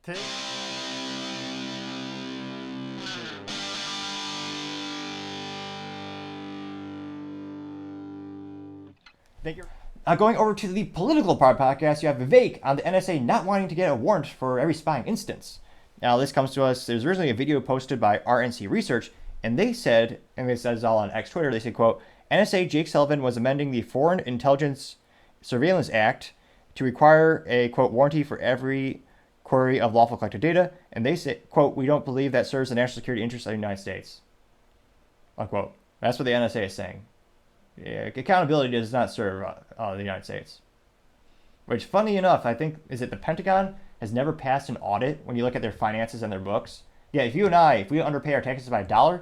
Thank you. Going over to the political part of the podcast, you have Vivek on the NSA not wanting to get a warrant for every spying instance. Now, this comes to us, there's originally a video posted by RNC Research, and they said, and it says all on X Twitter, they said, quote, NSA Jake Sullivan was amending the Foreign Intelligence Surveillance Act to require a, quote, warranty for every query of lawful collected data, and they say, quote, we don't believe that serves the national security interests of the United States, unquote. That's what the NSA is saying. Yeah, accountability does not serve the United States. Which, funny enough, I think, is it the Pentagon has never passed an audit when you look at their finances and their books. Yeah, if you and I, if we underpay our taxes by $1,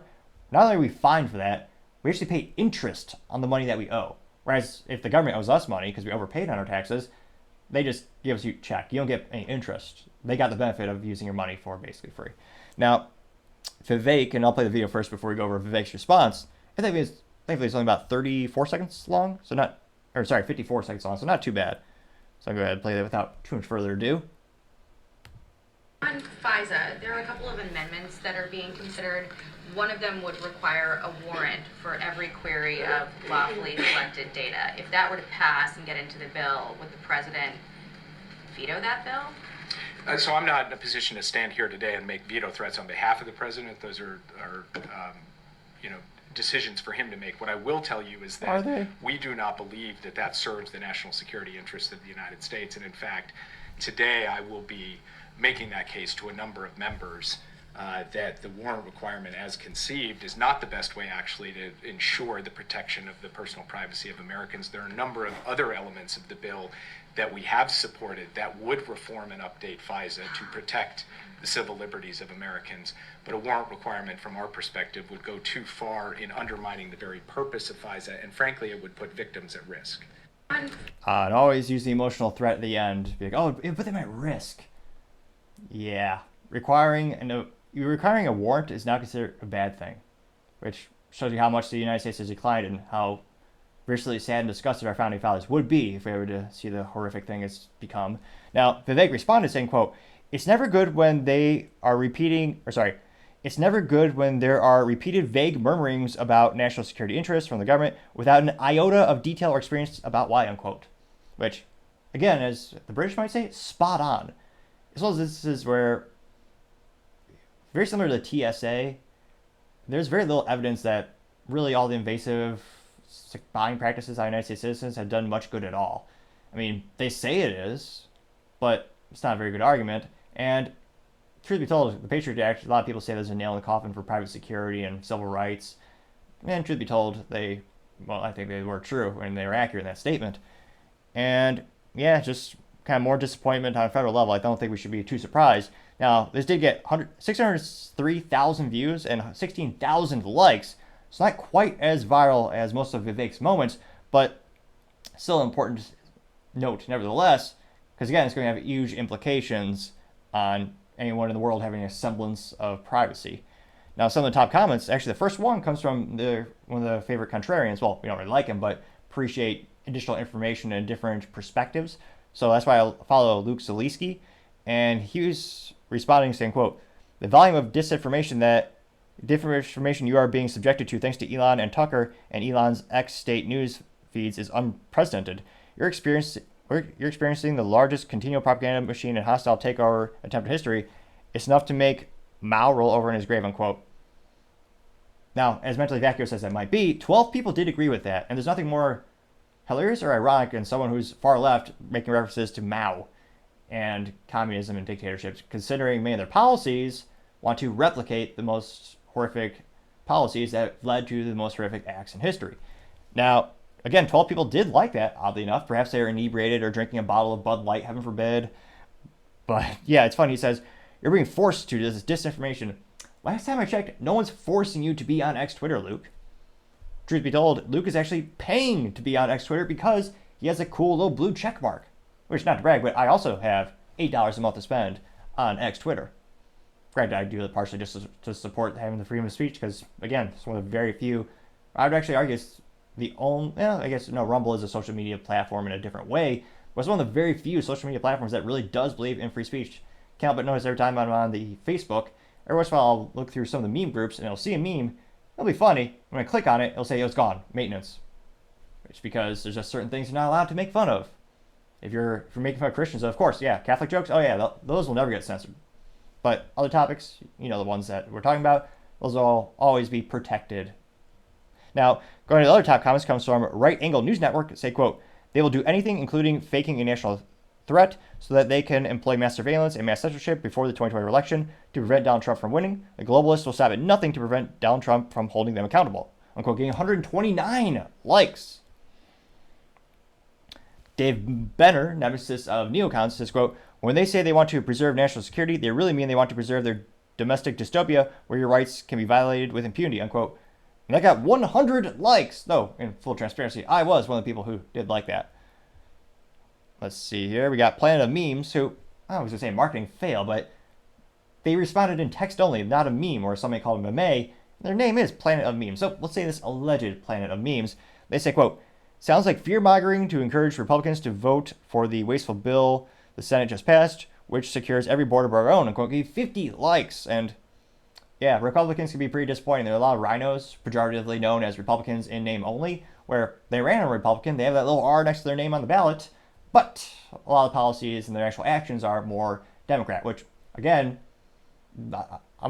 not only are we fined for that, we actually pay interest on the money that we owe. Whereas if the government owes us money because we overpaid on our taxes, they just give us a check. You don't get any interest. They got the benefit of using your money for basically free. Now, Vivek, and I'll play the video first before we go over Vivek's response. Thankfully, it's only about 34 seconds long, 54 seconds long, so not too bad. So I'll go ahead and play that without too much further ado. On FISA, there are a couple of amendments that are being considered. One of them would require a warrant for every query of lawfully collected data. If that were to pass and get into the bill, would the president veto that bill? So I'm not in a position to stand here today and make veto threats on behalf of the president. Those are decisions for him to make. What I will tell you is that we do not believe that that serves the national security interests of the United States. And in fact, today I will be making that case to a number of members that the warrant requirement as conceived is not the best way actually to ensure the protection of the personal privacy of Americans. There are a number of other elements of the bill that we have supported that would reform and update FISA to protect the civil liberties of Americans, but a warrant requirement from our perspective would go too far in undermining the very purpose of FISA, and frankly it would put victims at risk. And always use the emotional threat at the end. Be like, oh, it put them at risk. Yeah, requiring a warrant is now considered a bad thing, which shows you how much the United States has declined and how viciously sad and disgusted our founding fathers would be if they were to see the horrific thing it's become. Now, Vivek responded saying, quote, it's never good when there are repeated vague murmurings about national security interests from the government without an iota of detail or experience about why, unquote. Which, again, as the British might say, spot on. As well as this is where, very similar to the TSA, there's very little evidence that really all the invasive buying practices of United States citizens have done much good at all. I mean, they say it is, but it's not a very good argument. And truth be told, the Patriot Act, a lot of people say there's a nail in the coffin for private security and civil rights. And truth be told, I think they were true and they were accurate in that statement. And yeah, just kind of more disappointment on a federal level. I don't think we should be too surprised. Now, this did get 603,000 views and 16,000 likes. It's not quite as viral as most of Vivek's moments, but still an important note nevertheless, because again, it's going to have huge implications on anyone in the world having a semblance of privacy. Now, some of the top comments, actually the first one comes from one of the favorite contrarians. Well, we don't really like him, but appreciate additional information and different perspectives. So that's why I follow Luke Zaleski, and he was responding saying, quote, the volume of disinformation you are being subjected to thanks to Elon and Tucker and Elon's X-State news feeds is unprecedented. You're experiencing the largest continual propaganda machine and hostile takeover attempt in history. It's enough to make Mao roll over in his grave, unquote. Now, as mentally vacuous as that might be, 12 people did agree with that, and there's nothing more hilarious or ironic than someone who's far left making references to Mao and communism and dictatorships, considering many of their policies want to replicate the most horrific policies that led to the most horrific acts in history. Now, again, 12 people did like that, oddly enough. Perhaps they were inebriated or drinking a bottle of Bud Light, heaven forbid. But yeah, it's funny. He says, you're being forced to this disinformation. Last time I checked, no one's forcing you to be on X Twitter, Luke. Truth be told, Luke is actually paying to be on X Twitter because he has a cool little blue check mark. Which, not to brag, but I also have $8 a month to spend on X Twitter. Granted, I do it partially just to support having the freedom of speech because, again, it's one of the very few. I would actually argue it's the only. Rumble is a social media platform in a different way, but it's one of the very few social media platforms that really does believe in free speech. Can't help but notice every time I'm on the Facebook, every once in a while I'll look through some of the meme groups and I'll see a meme. It'll be funny. When I click on it, it'll say, oh, it's gone, maintenance. It's because there's just certain things you're not allowed to make fun of. If you're making fun of Christians, of course, yeah, Catholic jokes, oh yeah, those will never get censored. But other topics, the ones that we're talking about, those will always be protected. Now, going to the other top comments comes from Right Angle News Network. Say, quote, they will do anything, including faking a national threat, so that they can employ mass surveillance and mass censorship before the 2020 election to prevent Donald Trump from winning. The globalists will stop at nothing to prevent Donald Trump from holding them accountable. Unquote, getting 129 likes. Dave Benner, nemesis of neocons, says, quote, when they say they want to preserve national security, they really mean they want to preserve their domestic dystopia where your rights can be violated with impunity, unquote. And that got 100 likes. No, in full transparency, I was one of the people who did like that. Let's see here. We got Planet of Memes, who, I was going to say marketing fail, but they responded in text only, not a meme, or something called a meme. Their name is Planet of Memes. So let's say this alleged Planet of Memes. They say, quote, sounds like fear-mongering to encourage Republicans to vote for the wasteful bill the Senate just passed, which secures every border of our own, unquote, gave 50 likes. And yeah, Republicans can be pretty disappointing. There are a lot of rhinos, pejoratively known as Republicans in name only, where they ran a Republican, they have that little R next to their name on the ballot, but a lot of policies and their actual actions are more Democrat, which, again, I'm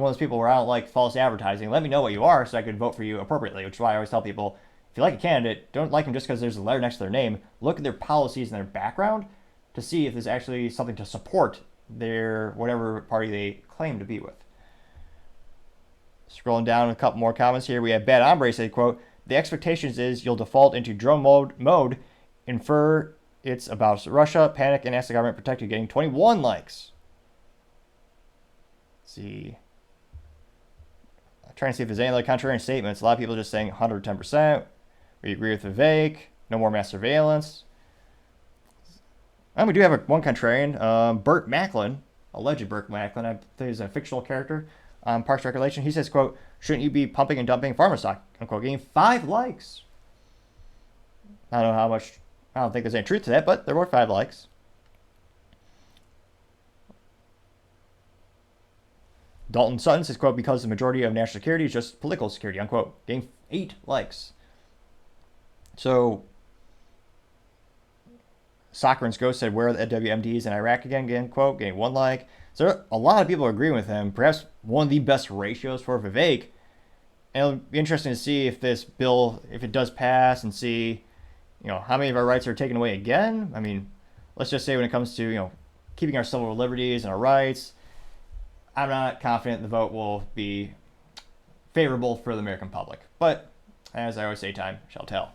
one of those people where I don't like false advertising. Let me know what you are so I can vote for you appropriately, which is why I always tell people, if you like a candidate, don't like them just because there's a letter next to their name. Look at their policies and their background to see if there's actually something to support their whatever party they claim to be with. Scrolling down a couple more comments here, we have Bad Hombre say, quote, the expectations is you'll default into drone mode, infer it's about Russia, panic, and ask the government protect you, getting 21 likes. Let's see. I'm trying to see if there's any other contrarian statements. A lot of people are just saying 110%. We agree with Vivek. No more mass surveillance. And we do have one contrarian, Burt Macklin, alleged Burt Macklin. I think he's a fictional character on Parks Regulation. He says, quote, shouldn't you be pumping and dumping farmer stock? Unquote, getting 5 likes. I don't know how much, I don't think there's any truth to that, but there were 5 likes. Dalton Sutton says, quote, because the majority of national security is just political security, unquote, getting 8 likes. So, Socrates Ghost said, where are the WMDs in Iraq again, quote, getting 1 like. So a lot of people are agreeing with him. Perhaps one of the best ratios for Vivek. And it'll be interesting to see if this bill, if it does pass, and see, how many of our rights are taken away again. I mean, let's just say when it comes to, keeping our civil liberties and our rights, I'm not confident the vote will be favorable for the American public. But as I always say, time shall tell.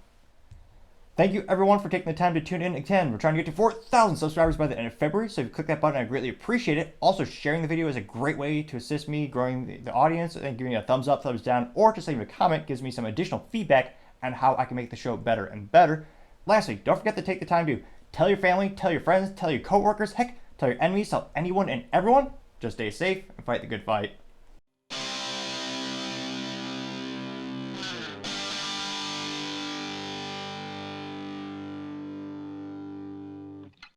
Thank you, everyone, for taking the time to tune in again. We're trying to get to 4,000 subscribers by the end of February, so if you click that button, I greatly appreciate it. Also, sharing the video is a great way to assist me growing the audience, and giving a thumbs up, thumbs down, or just leaving a comment gives me some additional feedback on how I can make the show better and better. Lastly, don't forget to take the time to tell your family, tell your friends, tell your coworkers, heck, tell your enemies, tell anyone and everyone. Just stay safe and fight the good fight.